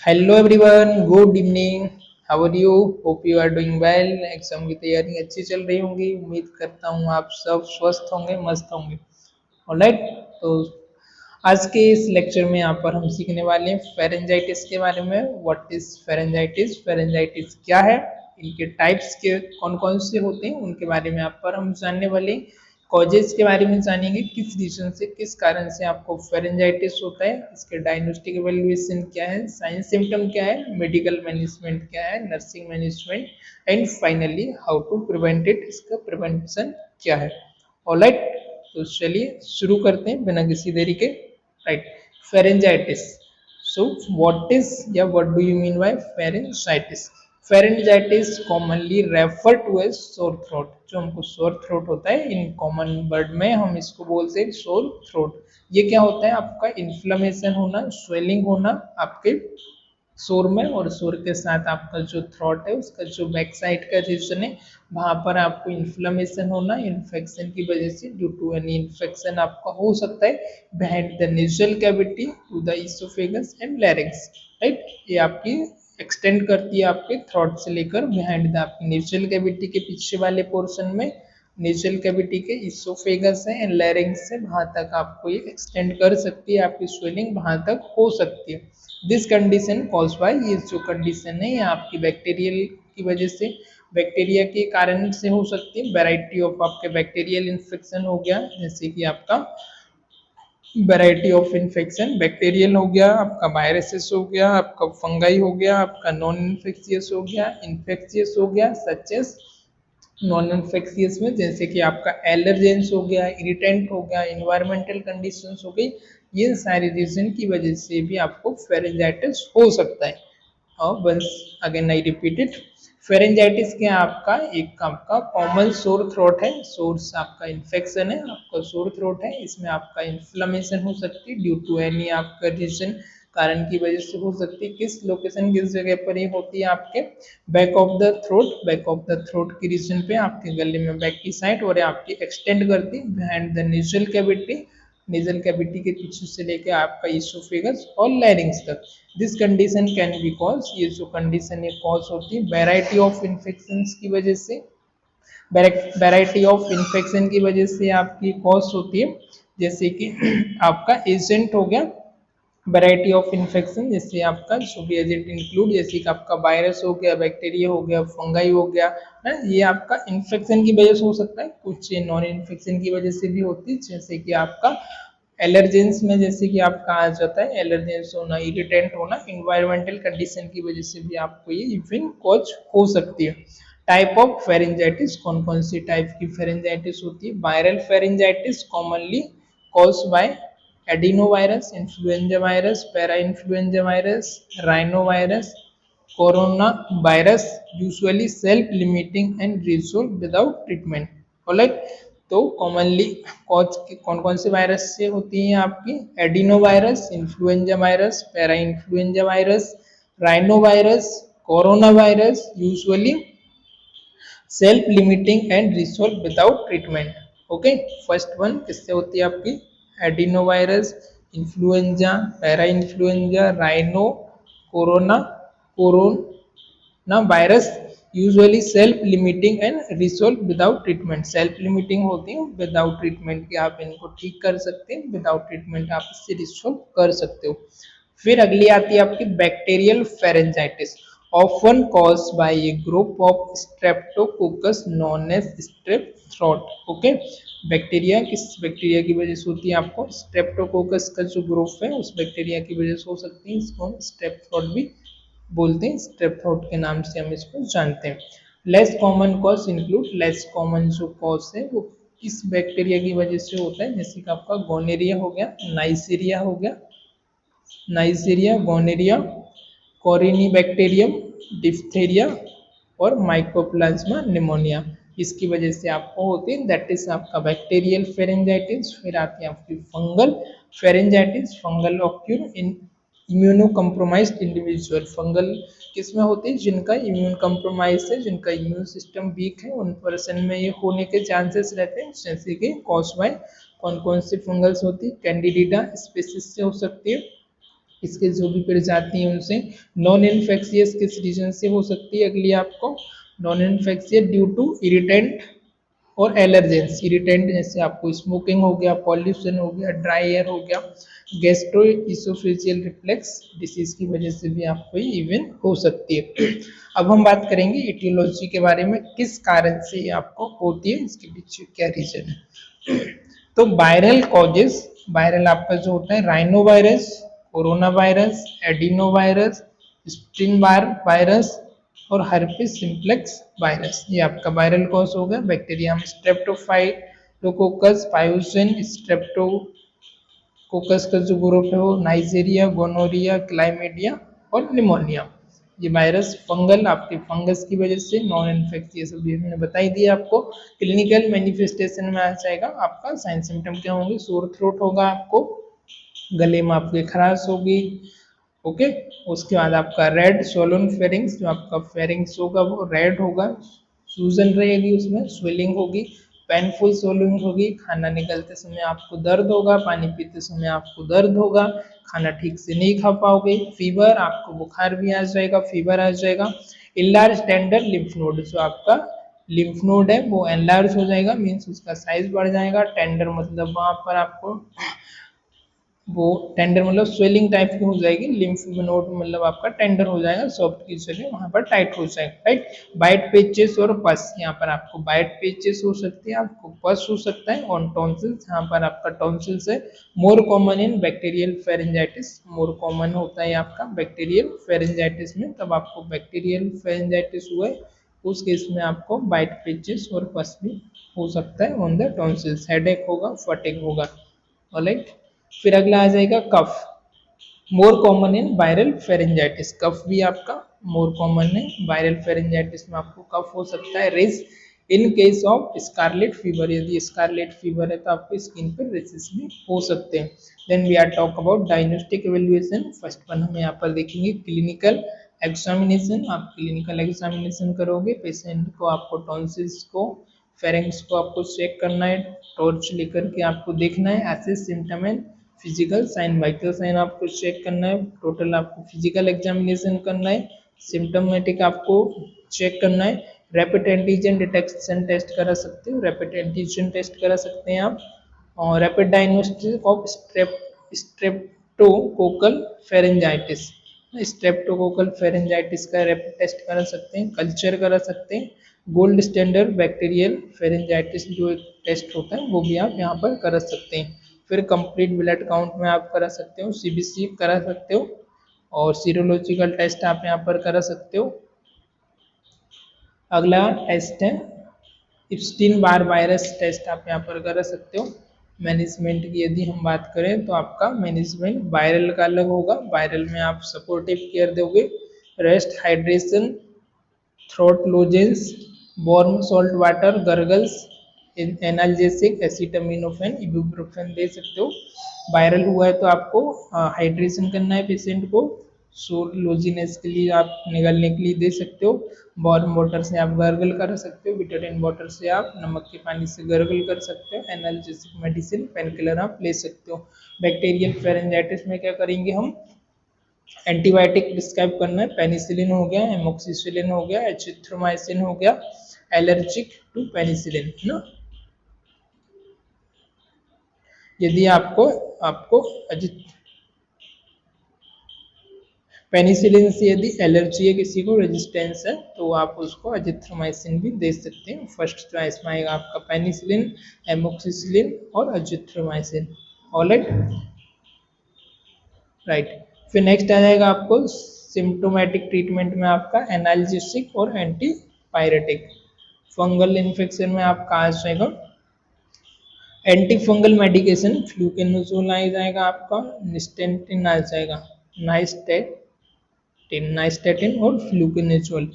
Hello everyone, good evening. How are you? Hope you are doing well. Exam की तैयारी अच्छी चल रही होंगी। उम्मीद करता हूँ आप सब स्वस्थ होंगे, मस्त होंगे। ऑलराइट। तो आज के इस लेक्चर में यहाँ पर हम सीखने वाले हैं फेरेंजाइटिस के बारे में। What is pharyngitis? फेरेंजाइटिस क्या है, इनके टाइप्स के कौन कौन से होते हैं उनके बारे में यहाँ पर हम जानने वाले हैं। कॉजेज के बारे में जानेंगे, किस रीजन से, किस कारण से आपको फेरेंजाइटिस होता है, इसके डायग्नोस्टिक एवेल्युएशन क्या है, साइंस सिम्टम क्या है, मेडिकल मैनेजमेंट क्या है, nursing management, and finally how to prevent it, इसका प्रिवेंशन क्या है। ऑलराइट। तो चलिए शुरू करते हैं बिना किसी देरी के। Right. Pharyngitis. So what is या what do you mean by pharyngitis? Pharyngitis commonly refer to as sore throat. जो हमको सोर थ्रोट होता है, इन कॉमन वर्ड में हम इसको बोलते हैं सोर थ्रोट। ये क्या होता है? आपका इन्फ्लेमेशन होना, स्वेलिंग होना आपके शोर में, और शोर के साथ आपका जो थ्रोट है उसका जो बैक साइड का रीजन है वहां पर आपको इन्फ्लेमेशन होना, इन्फेक्शन की वजह से, ड्यू टू एनी इन्फेक्शन आपका हो सकता है behind the nasal cavity to the oesophagus and larynx. Right. ये आपकी एक्सटेंड करती है आपके थ्रोट से लेकर बिहाइंड द आपकी नेजल कैविटी के पीछे वाले पोर्शन में, नेजल कैविटी के इसोफेगस है एंड लैरिंक्स से वहां तक आपको ये एक्सटेंड कर सकती है, आपकी स्वेलिंग वहां तक हो सकती है। दिस कंडीशन कॉज बाय, ये जो कंडीशन है ये आपकी बैक्टीरियल की वजह से, बैक्टीरिया के कारण से हो सकती है। वैरायटी ऑफ आपके बैक्टीरियल इन्फेक्शन हो गया, जैसे कि आपका वैरायटी ऑफ इन्फेक्शन बैक्टीरियल हो गया, आपका वायरसेस हो गया, आपका फंगाई हो गया, आपका नॉन इन्फेक्शियस हो गया, इन्फेक्शियस हो गया, सच एज नॉन इन्फेक्शियस में जैसे कि आपका एलर्जेंस हो गया, इरिटेंट हो गया, इन्वायरमेंटल कंडीशंस हो गई। ये सारी रीजन की वजह से भी आपको फेरेंजाइटिस हो सकता है। और once again I repeat it, pharyngitis क्या है? आपका एक आपका कॉमन सोर थ्रोट है, सोर्स आपका इन्फेक्शन है, आपका सोर थ्रोट है, इसमें आपका इन्फ्लेमेशन हो सकती है ड्यू टू एनी आपका रीजन, कारण की वजह से हो सकती है। किस लोकेशन, किस जगह पर ये होती है? आपके back of the throat, back of the throat की रीजन पे, आपके गले में बैक की साइड, और आपकी एक्सटेंड करती है behind the nasal cavity, nasal cavity के पीछे से लेकर आपका इसोफेगस और लैरिंग्स तक। This condition can be cause, ये जो कंडीशन है कॉज होती है वैरायटी ऑफ इन्फेक्शन की वजह से, वैरायटी ऑफ इन्फेक्शन की वजह से आपकी कॉज होती है। जैसे कि आपका एजेंट हो गया, वैरायटी ऑफ इन्फेक्शन, जैसे आपका जो भी एजेंट इंक्लूड, जैसे कि आपका वायरस हो गया, बैक्टीरिया हो गया, फंगाई हो गया है, ये आपका इन्फेक्शन की वजह से हो सकता है। कुछ नॉन इन्फेक्शन की वजह से भी होती है, जैसे कि आपका एलर्जेंस में, जैसे कि आपका आ जाता है एलर्जेंस होना, इरिटेंट होना, इन्वायरमेंटल कंडीशन की वजह से भी आपको ये इवन कॉज हो सकती है। टाइप ऑफ फेरेंजाइटिस, कौन कौन सी टाइप की फेरेंजाइटिस होती है? Viral pharyngitis commonly cause by adenovirus, influenza virus, para influenza virus, rhinovirus, corona virus, usually self limiting and resolve without treatment. Alright. तो कॉमनली कॉज कौन कौन से वायरस से होती है? आपकी adeno virus, influenza virus, para influenza virus, rhino virus, corona virus, usually self limiting and resolve without treatment. Okay. First one किससे होती है? आपकी adeno virus, influenza, para influenza, rhino, corona, corona virus, usually self limiting and resolve without treatment. Self limiting होती है, without treatment के आप इनको ठीक कर सकते हैं, विदाउट ट्रीटमेंट आप इससे रिसोल्व कर सकते हो। फिर अगली आती है आपकी bacterial pharyngitis, often caused by a group of streptococcus known as strep throat. Okay. Bacteria किस बैक्टीरिया की वजह से होती है? आपको स्ट्रेप्टोकोकस का जो ग्रुप है उस बैक्टीरिया की वजह से हो सकती है, इसको हम स्ट्रेप थ्रोट भी बोलते हैं, स्ट्रेप थ्रोट के नाम से हम इसको जानते हैं। Less common cause include, less common जो कॉज है वो किस बैक्टीरिया की वजह से होता है? जैसे कि आपका गोनेरिया हो गया, नाइसीरिया हो गया, नाइजीरिया, गोनेरिया, कोरिनीबैक्टीरियम, डिप्थेरिया और माइकोप्लाज्मा निमोनिया, इसकी वजह से आपको होती है, दैट इज आपका बैक्टीरियल फेरेंजाइटिस। फिर आती है आपकी फंगल फेरेंजाइटिस, फंगल ऑक्यूर इन इम्यूनो कम्प्रोमाइज्ड इंडिविजुअल। फंगल किसमें होती है? जिनका इम्यून कम्प्रोमाइज है, जिनका इम्यून सिस्टम वीक है, उन पर्सन में ये होने के चांसेस रहते हैं। जैसे कि कॉज बाय कौन कौन सी फंगल्स होती है? कैंडिडिडा स्पीसीज से हो सकती है, इसके जो भी प्रजाति हैं उनसे। नॉन इन्फेक्शियस किस रीजन से हो सकती है अगली आपको, non infectious due to irritant और एलर्जेंस। इरिटेंट जैसे आपको स्मोकिंग हो गया, पॉल्यूशन हो गया, ड्राई एयर हो गया, गैस्ट्रो इसोफेजियल रिफ्लेक्स डिसीज की वजह से भी आपको ये इवेंट हो सकती है। अब हम बात करेंगे इटियोलॉजी के बारे में, किस कारण से ये आपको होती है, इसके पीछे क्या रीजन है। तो वायरल कॉजेस, वायरल आपका जो होता है rhino virus, corona virus, adeno virus, spring virus और हर्पिस सिम्प्लेक्स वायरस, ये आपका वायरल कॉज हो गया। बैक्टीरिया में स्ट्रेप्टोफाइलोकोकस, पायोसिन, स्ट्रेप्टोकोकस का जो ग्रुप है वो नाइजीरिया, गोनोरिया, क्लाइमेडिया और निमोनिया। ये वायरस फंगल, आपके फंगस की वजह से नॉन इन्फेक्शियस, अभी हमने बता ही दिया आपको। क्लिनिकल मैनिफेस्टेशन में आ जाएगा आपका, साइन सिम्टम क्या होंगे, सोर थ्रोट होगा आपको, गले में आपके खराश होगी, ओके। उसके बाद आपका रेड सोलन फेरिंग्स, जो आपका फेरिंग्स होगा वो रेड होगा, सूजन रहेगी, उसमें स्वेलिंग होगी, पेनफुल सोलिंग होगी, खाना निकलते समय आपको दर्द होगा, पानी पीते समय आपको दर्द होगा, खाना ठीक से नहीं खा पाओगे, फीवर, आपको बुखार भी आ जाएगा, फीवर आ जाएगा। इनलार्ज टेंडर लिम्फ नोड, जो आपका लिम्फ नोड है वो एनलार्ज हो जाएगा, मीन्स उसका साइज बढ़ जाएगा। टेंडर मतलब वहां पर आपको वो टेंडर मतलब स्वेलिंग टाइप की हो जाएगी, लिम्फ नोड मतलब आपका टेंडर हो जाएगा, सॉफ्ट की जगह वहां पर टाइट हो जाएगा, राइट। बाइट पेचेस और पस, यहाँ पर आपको बाइट पेचेस हो सकती है, आपको पस हो सकता है, और टॉन्सिल्स, यहाँ पर आपका टॉन्सिल्स है। मोर कॉमन इन बैक्टीरियल फेरेंजाइटिस, मोर कॉमन होता है आपका बैक्टीरियल फेरेंजाइटिस में, तब आपको बैक्टीरियल फेरेंजाइटिस हुआ है उस केस में आपको बाइट पेचेस और पस भी हो सकता है ऑन द टॉन्सिल्स, हेडेक होगा, फटिग होगा, ऑलराइट। फिर अगला आ जाएगा cough, more common in viral pharyngitis, cough भी आपका मोर कॉमन है, वायरल फेरेंजाइटिस में आपको कफ हो सकता है। Rash in case of scarlet fever, यदि स्कारलेट फीवर है तो आपको स्किन पर रेसेस भी हो सकते हैं। Then we are talk about diagnostic evaluation, first one हम यहाँ पर देखेंगे क्लिनिकल एग्जामिनेशन। आप क्लिनिकल एग्जामिनेशन करोगे, पेशेंट को आपको टॉन्सिल्स को, फेरेंक्स को आपको चेक करना है, टॉर्च लेकर के आपको देखना है, ऐसे symptom and physical sign, vital sign आपको चेक करना है, टोटल आपको फिजिकल एग्जामिनेशन करना है, सिम्टोमेटिक आपको चेक करना है। रैपिड एंटीजन डिटेक्शन टेस्ट करा सकते हो, रैपिड एंटीजन टेस्ट करा सकते हैं आप, और rapid diagnostic of streptococcal pharyngitis, streptococcal pharyngitis का रैपिड टेस्ट करा सकते हैं, कल्चर करा सकते हैं। गोल्ड स्टैंडर्ड बैक्टीरियल फेरेंजाइटिस जो एक टेस्ट होता है वो भी आप यहाँ पर करा सकते हैं। फिर कंप्लीट ब्लड काउंट में आप करा सकते हो, सीबीसी करा सकते हो, और सीरोलॉजिकल टेस्ट आप यहाँ पर करा सकते हो। अगला टेस्ट है इप्स्टीन बार वायरस टेस्ट, आप यहाँ पर करा सकते हो। मैनेजमेंट की यदि हम बात करें तो आपका मैनेजमेंट वायरल का अलग होगा, वायरल में आप सपोर्टिव केयर दोगे, rest, hydration, throat lozenges, warm salt water, gargles, analgesic, acetaminophen, ibuprofen दे सकते हो। वायरल हुआ है तो आपको हाइड्रेशन करना है पेशेंट को, सोर लोजीनेस के लिए आप निगलने के लिए दे सकते हो। वार्म वाटर से आप गर्गल कर सकते हो, बिटरडेंट वाटर से आप नमक के पानी से गर्गल कर सकते हो। एनाल्जेसिक मेडिसिन पेन किलर आप ले सकते हो। बैक्टीरियल फेरेंजाइटिस में क्या करेंगे हम, एंटीबायोटिक प्रिस्क्राइब करना है, पेनिसिलिन हो गया, एमोक्सिसिलिन हो गया, एजिथ्रोमाइसिन हो गया, एलर्जिक टू पेनिसिलिन, है ना। यदि आपको आपको पेनिसिलिन से यदि एलर्जी है, किसी को रेजिस्टेंस है, तो आप उसको एजिथ्रोमाइसिन भी दे सकते हैं। फर्स्ट चॉइस में आएगा आपका पेनिसिलिन, एमोक्सिसिलिन और एजिथ्रोमाइसिन, ऑलराइट, राइट। फिर नेक्स्ट आ जाएगा आपको सिम्टोमेटिक ट्रीटमेंट में आपका एनाल्जेसिक और एंटीपायरेटिक। फंगल इन्फेक्शन में आपका आ जाएगा एंटी फंगल मेडिकेशन, फ्लूकेनोजोल आ जाएगा आपका, निस्टेटिन आ जाएगा, नाइस्टेटिन और फ्लूकेनोजोल।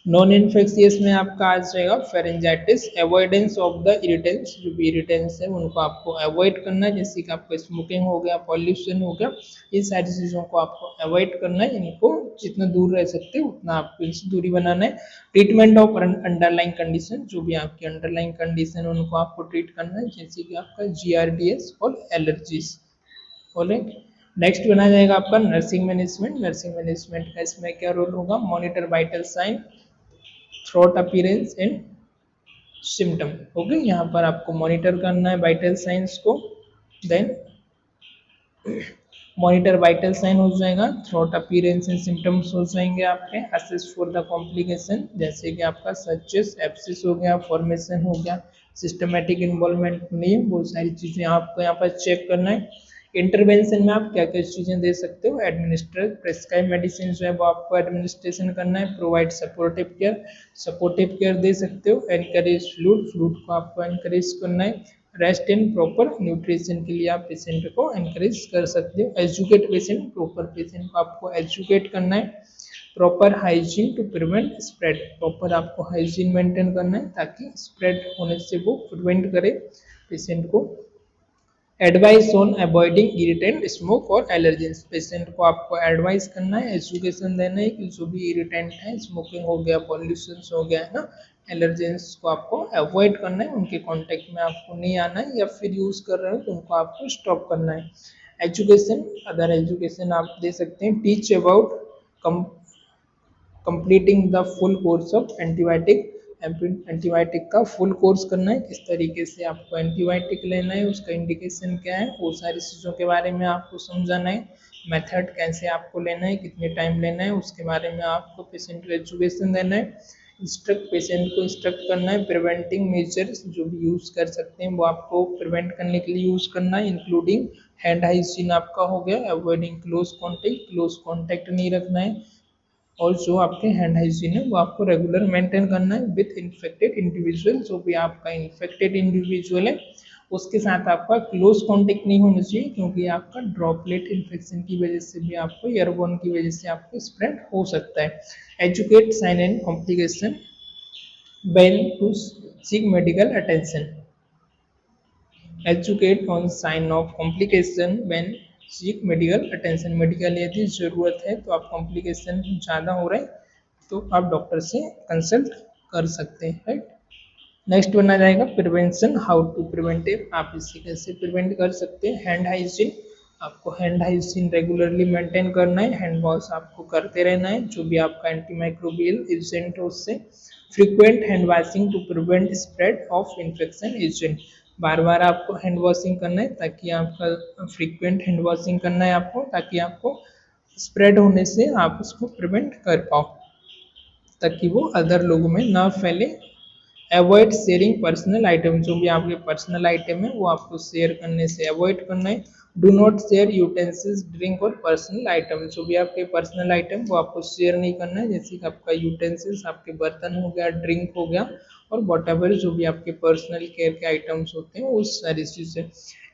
नॉन इन्फेक्शियस में आपका आ जाएगा pharyngitis, avoidance of the irritants, जो भी इरिटेंट्स है उनको आपको अवॉइड करना है, जैसे कि आपको स्मोकिंग हो गया, पॉल्यूशन हो गया, ये सारी चीज़ों को आपको अवॉइड करना है, इनको जितना दूर रह सकते हो उतना आपको इनसे दूरी बनाना है। ट्रीटमेंट ऑफ अंडरलाइन कंडीशन, जो भी आपकी अंडरलाइन कंडीशन है उनको आपको ट्रीट करना है, जैसे कि आपका GRDS और एलर्जीज, ऑलराइट। नेक्स्ट बना जाएगा आपका नर्सिंग मैनेजमेंट। नर्सिंग मैनेजमेंट का इसमें क्या रोल होगा, monitor vital sign, throat appearance and symptom. Okay, यहाँ पर आपको मॉनिटर करना है वाइटल साइंस को, देन मॉनिटर वाइटल साइन हो जाएगा, थ्रोट अपीयरेंस एंड सिम्टम्स हो जाएंगे आपके, असेस फॉर द कॉम्प्लिकेशन जैसे कि आपका सचेस एप्सिस हो गया, फॉर्मेशन हो गया, सिस्टमेटिक इन्वॉल्वमेंट नहीं, बहुत सारी चीज़ें आपको यहाँ पर चेक करना है। इंटरवेंशन में आप क्या क्या चीज़ें दे सकते हो, एडमिनिस्टर प्रेस्क्राइब मेडिसिन जो है वो आपको एडमिनिस्ट्रेशन करना है, प्रोवाइड सपोर्टिव केयर दे सकते हो, एनकरेज फ्लूड को आपको एनकरेज करना है, रेस्ट एंड प्रॉपर न्यूट्रिशन के लिए आप पेशेंट को एनकरेज कर सकते हो, एजुकेट पेशेंट, प्रॉपर पेशेंट को आपको एजुकेट करना है, proper hygiene to prevent spread, proper आपको हाइजीन मेंटेन करना है ताकि स्प्रेड होने से वो प्रिवेंट करे पेशेंट को, advice on avoiding irritant smoke और एलर्जेंस, पेशेंट को आपको एडवाइस करना है, एजुकेशन देना है कि जो भी इरिटेंट है, स्मोकिंग हो गया, पॉल्यूशन हो गया है ना, एलर्जेंस को आपको अवॉइड करना है, उनके कांटेक्ट में आपको नहीं आना है, या फिर यूज़ कर रहे हो तो उनको आपको स्टॉप करना है। एजुकेशन, अदर एजुकेशन आप दे सकते हैं, teach about completing the full course of antibiotic, antibiotic का फुल कोर्स करना है, किस तरीके से आपको एंटीबायोटिक लेना है, उसका इंडिकेशन क्या है, वो सारी चीज़ों के बारे में आपको समझाना है, मेथड कैसे आपको लेना है, कितने टाइम लेना है, उसके बारे में आपको पेशेंट को एजुकेशन देना है, पेशेंट को इंस्ट्रक्ट करना है, प्रिवेंटिंग मेजर्स जो भी यूज़ कर सकते हैं वो आपको प्रिवेंट करने के लिए यूज़ करना है, इंक्लूडिंग हैंड हाइजीन आपका हो गया, अवॉइडिंग क्लोज कॉन्टेक्ट नहीं रखना है, और जो आपके हैंड हाइजीन है वो आपको रेगुलर मेंटेन करना है विथ इन्फेक्टेड इंडिविजुअल, जो भी आपका इन्फेक्टेड इंडिविजुअल है उसके साथ आपका क्लोज कांटेक्ट नहीं होना चाहिए, क्योंकि आपका ड्रॉपलेट इन्फेक्शन की वजह से भी आपको एयरबोर्न की वजह से आपको स्प्रेड हो सकता है। Educate sign and complication when to seek medical attention, educate on sign of complication when seek medical attention, medical यदि ज़रूरत है तो आप कॉम्प्लिकेशन ज़्यादा हो रहे हैं तो आप डॉक्टर से कंसल्ट कर सकते हैं, राइट। नेक्स्ट बना जाएगा प्रिवेंशन, हाउ टू प्रिवेंटिव, आप इसे कैसे प्रिवेंट कर सकते हैं, हैंड हाइजीन, आपको हैंड हाइजीन रेगुलरली मेंटेन करना है, हैंड वॉश आपको करते रहना है, जो भी आपका एंटीमाइक्रोबियल एजेंट है उससे, frequent hand washing to prevent spread of infection agent, बार बार आपको हैंड वॉशिंग करना है ताकि आपका फ्रीक्वेंट हैंड वॉशिंग करना है आपको, ताकि आपको स्प्रेड होने से आप उसको प्रिवेंट कर पाओ, ताकि वो अदर लोगों में ना फैले। अवॉइड शेयरिंग पर्सनल आइटम, जो भी आपके पर्सनल आइटम है वो आपको शेयर करने से अवॉइड करना है। Do not share utensils, drink और पर्सनल आइटम, जो भी आपके पर्सनल आइटम वो आपको शेयर नहीं करना है, जैसे कि आपका यूटेंसिल्स, आपके बर्तन हो गया, ड्रिंक हो गया, और वॉट एवर जो भी आपके पर्सनल केयर के आइटम्स होते हैं उस सारी चीज़ें।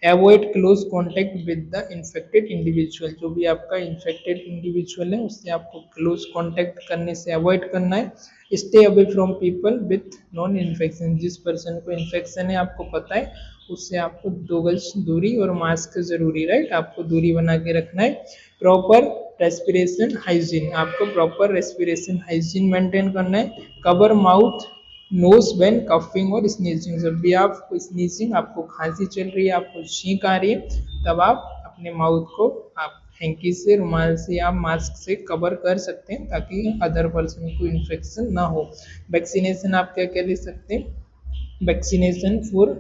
Avoid close contact with the infected individual, जो भी आपका इन्फेक्टेड इंडिविजुअल है उससे आपको क्लोज कॉन्टैक्ट करने से अवॉइड करना है। Stay away from people with non infection, जिस पर्सन को इन्फेक्शन है आपको पता है उससे आपको 2 गज दूरी और मास्क जरूरी, राइट, आपको दूरी बना के रखना है। प्रॉपर रेस्पिरेशन हाइजीन, आपको प्रॉपर रेस्पिरेशन हाइजीन मेंटेन करना है। Cover mouth nose when coughing और स्नीजिंग, जब भी आपको स्नीजिंग, आपको खांसी चल रही है, आपको छींक आ रही है, तब आप अपने माउथ को आप हैंकी से, रुमाल से या मास्क से कवर कर सकते हैं ताकि अदर पर्सन को इन्फेक्शन ना हो। वैक्सीनेशन आप क्या क्या ले सकते हैं, vaccination for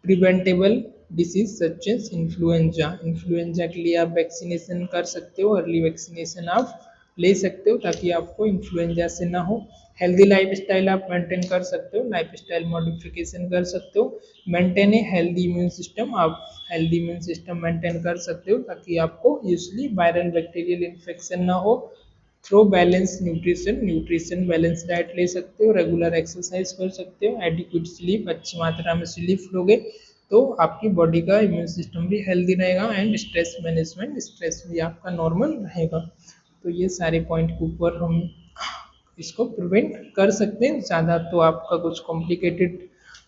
preventable disease such as influenza, influenza के लिए आप वैक्सीनेशन कर सकते हो, अर्ली वैक्सीनेशन आप ले सकते हो ताकि आपको इन्फ्लुएंजा से ना हो। हेल्दी लाइफ स्टाइल आप मेंटेन कर सकते हो, लाइफ स्टाइल मॉडिफिकेशन कर सकते हो। Maintain a healthy immune system, आप हेल्दी इम्यून सिस्टम मेंटेन कर सकते हो ताकि आपको यूजली वायरल बैक्टीरियल इन्फेक्शन ना हो। Through balance nutrition, nutrition balance diet ले सकते हो, रेगुलर एक्सरसाइज कर सकते हो, एडिक्वेट स्लीप, अच्छी मात्रा में स्लीप लोगे तो आपकी बॉडी का इम्यून सिस्टम भी हेल्दी रहेगा, एंड स्ट्रेस मैनेजमेंट, स्ट्रेस भी आपका नॉर्मल रहेगा। तो ये सारे पॉइंट के ऊपर हम इसको प्रिवेंट कर सकते हैं। ज़्यादा तो आपका कुछ कॉम्प्लिकेटेड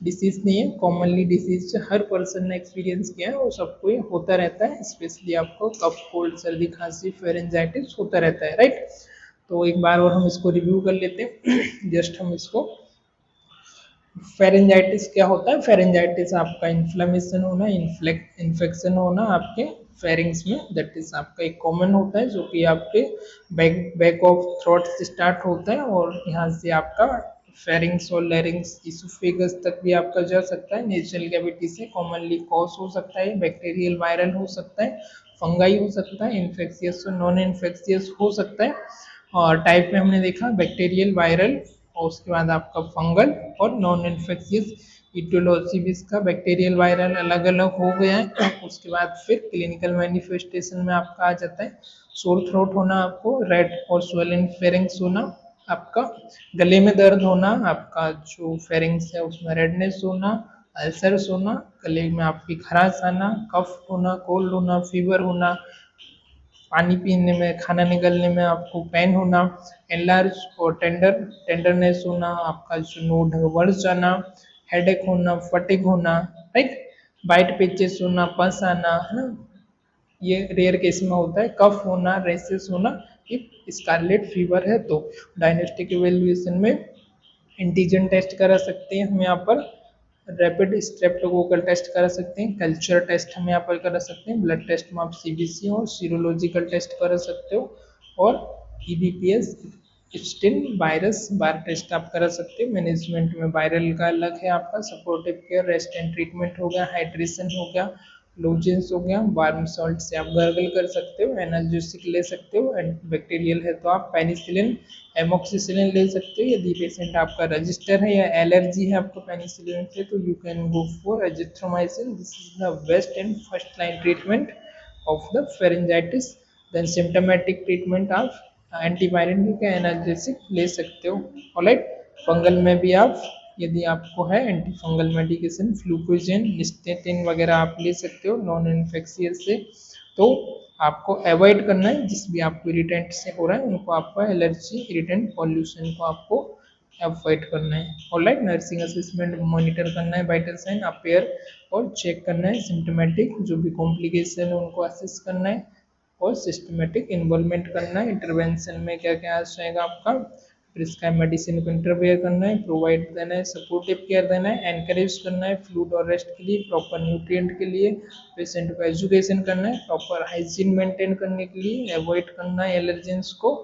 डिसीज़ नहीं है, कॉमनली डिसीज हर पर्सन ने एक्सपीरियंस किया है, वो सबको ये होता रहता है, स्पेशली आपको कफ, कोल्ड, सर्दी, खांसी, फेरेंजाइटिस होता रहता है, राइट। तो एक बार और हम इसको रिव्यू कर लेते हैं जस्ट हम इसको। फेरेंजाइटिस क्या होता है, फेरेंजाइटिस आपका इन्फ्लेमेशन होना, इन्फेक्शन होना आपके फेरिंग्स में, दैट इज आपका एक कॉमन होता है जो कि आपके बैक ऑफ थ्रोट से स्टार्ट होता है और यहाँ से आपका फेरिंग्स और लैरिंग्स इसोफेगस तक भी आपका जा सकता है। नेचुरल कैविटी से कॉमनली कॉज हो सकता है, बैक्टीरियल वायरल हो सकता है, फंगाई हो सकता है, इन्फेक्शियस और नॉन इन्फेक्शियस हो सकता है। और टाइप में हमने देखा बैक्टीरियल, वायरल और उसके बाद आपका फंगल और नॉन इन्फेक्शियस। इटियोलॉजी भी इसका बैक्टीरियल वायरल अलग अलग हो गया है। उसके बाद फिर क्लिनिकल मैनिफेस्टेशन में आपका आ जाता है सोर थ्रोट होना, आपको रेड और स्वेलिन फेरिंग्स होना, आपका गले में दर्द होना, आपका जो फेरिंग्स है उसमें रेडनेस होना, अल्सर्स होना, गले में आपकी खराश आना, कफ होना, कोल्ड होना, फीवर होना, पानी पीने में, खाना निगलने में आपको पेन होना, एनलार्ज और टेंडरनेस होना, आपका जो नोड है बढ़ जाना, हेडेक होना, फटिग होना, राइट, बाइट पेचेस होना, पस आना, है ना, ये रेयर केस में होता है। कफ होना, रेसेस होना, इफ स्कारलेट फीवर है तो। डायग्नोस्टिक इवेल्युएशन में एंटीजन टेस्ट करा सकते हैं हम यहाँ पर, रैपिड स्ट्रेप्टोकोकल टेस्ट करा सकते हैं, कल्चर टेस्ट हम यहाँ पर करा सकते हैं, ब्लड टेस्ट में आप सीबीसी और सीरोलॉजिकल टेस्ट करा सकते हो, और ईबीपीएस स्टिन वायरस बार टेस्ट आप करा सकते हो। मैनेजमेंट में वायरल का अलग है आपका, supportive care, rest and treatment हो गया, हाइड्रेशन हो गया, लोजेंस हो गया, वार्म सॉल्ट से आप गर्गल कर सकते हो, एनाल्जेसिक ले सकते हो, एंड बैक्टीरियल है तो आप पेनिसिलिन, एमोक्सिसिलिन ले सकते हो। यदि पेशेंट आपका रजिस्टर है या एलर्जी है आपको पेनिसिलिन से तो you can go for azithromycin. This is the best and first line treatment of the pharyngitis. Then symptomatic treatment आप एंटीवायरल या एनाल्जेसिक ले सकते हो। ऑलराइट, फंगल में भी आप यदि आपको है एंटी फंगल मेडिकेशन, फ्लूकोजेन, स्टेटिन वगैरह आप ले सकते हो नॉन इन्फेक्शियस से। तो आपको अवॉइड करना है जिस भी आपको इरिटेंट से हो रहा है उनको, आपको एलर्जी, इरिटेंट, पॉल्यूशन को आपको अवॉइड करना है। ऑलराइट, नर्सिंग असेसमेंट मॉनिटर करना है, वाइटल साइन अपेयर और चेक करना है, सिम्टोमेटिक जो भी कॉम्प्लिकेशन है उनको असेस करना है, और सिस्टमेटिक इन्वॉल्वमेंट करना है। इंटरवेंशन में क्या क्या आ जाएगा आपका, प्रिस्क्राइब मेडिसिन को इंटरवेयर करना है, प्रोवाइड देना है, सपोर्टिव केयर देना है, एनकरेज करना है फूड और रेस्ट के लिए, प्रॉपर न्यूट्रिएंट के लिए, पेशेंट को एजुकेशन करना है, प्रॉपर हाइजीन मेंटेन करने के लिए, अवॉइड करना है एलर्जेंस को,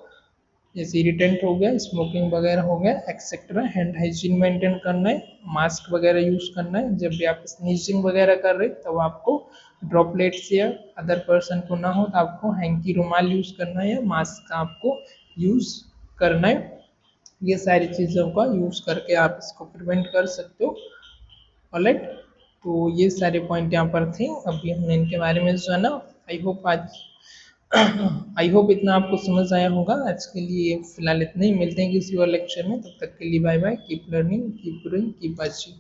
जैसे इरिटेंट हो गया, स्मोकिंग वगैरह हो गया एक्सेट्रा, हैंड हाइजीन मेंटेन करना है, मास्क वगैरह यूज करना है, जब भी आप स्नीजिंग वगैरह कर रहे तब आपको ड्रॉपलेट्स या अदर पर्सन को ना हो तो आपको हैंकी रुमाल यूज करना है या मास्क का आपको यूज करना है। ये सारी चीज़ों का यूज करके आप इसको प्रिवेंट कर सकते हो। ऑलराइट, तो ये सारे पॉइंट यहाँ पर थे, अभी हमने इनके बारे में जाना। आई होप आज आई होप इतना आपको समझ आया होगा। आज के लिए फिलहाल इतना ही, मिलते हैं किसी और लेक्चर में, तब तक के लिए bye bye, keep learning, keep growing, keep watching.